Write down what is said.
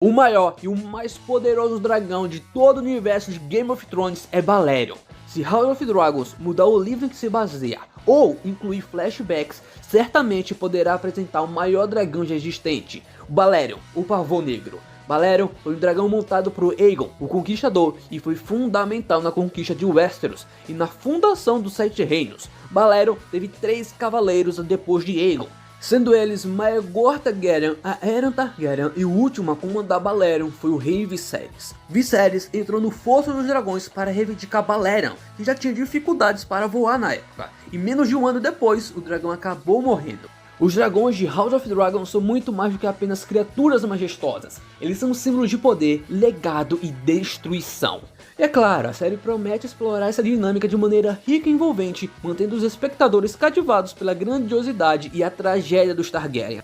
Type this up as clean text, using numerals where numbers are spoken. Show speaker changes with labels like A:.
A: O maior e o mais poderoso dragão de todo o universo de Game of Thrones é Balerion. Se House of Dragons mudar o livro em que se baseia ou incluir flashbacks, certamente poderá apresentar o maior dragão já existente, o Balerion, o Pavão Negro. Balerion foi um dragão montado por Aegon, o Conquistador, e foi fundamental na conquista de Westeros e na fundação dos Sete Reinos. Balerion teve 3 cavaleiros depois de Aegon, sendo eles Maegor Targaryen, Aeron Targaryen e o último a comandar Balerion foi o rei Viserys. Viserys entrou no Fosso dos Dragões para reivindicar Balerion, que já tinha dificuldades para voar na época, e menos de um ano depois o dragão acabou morrendo. Os dragões de House of Dragon são muito mais do que apenas criaturas majestosas, eles são símbolos de poder, legado e destruição. E é claro, a série promete explorar essa dinâmica de maneira rica e envolvente, mantendo os espectadores cativados pela grandiosidade e a tragédia dos Targaryen.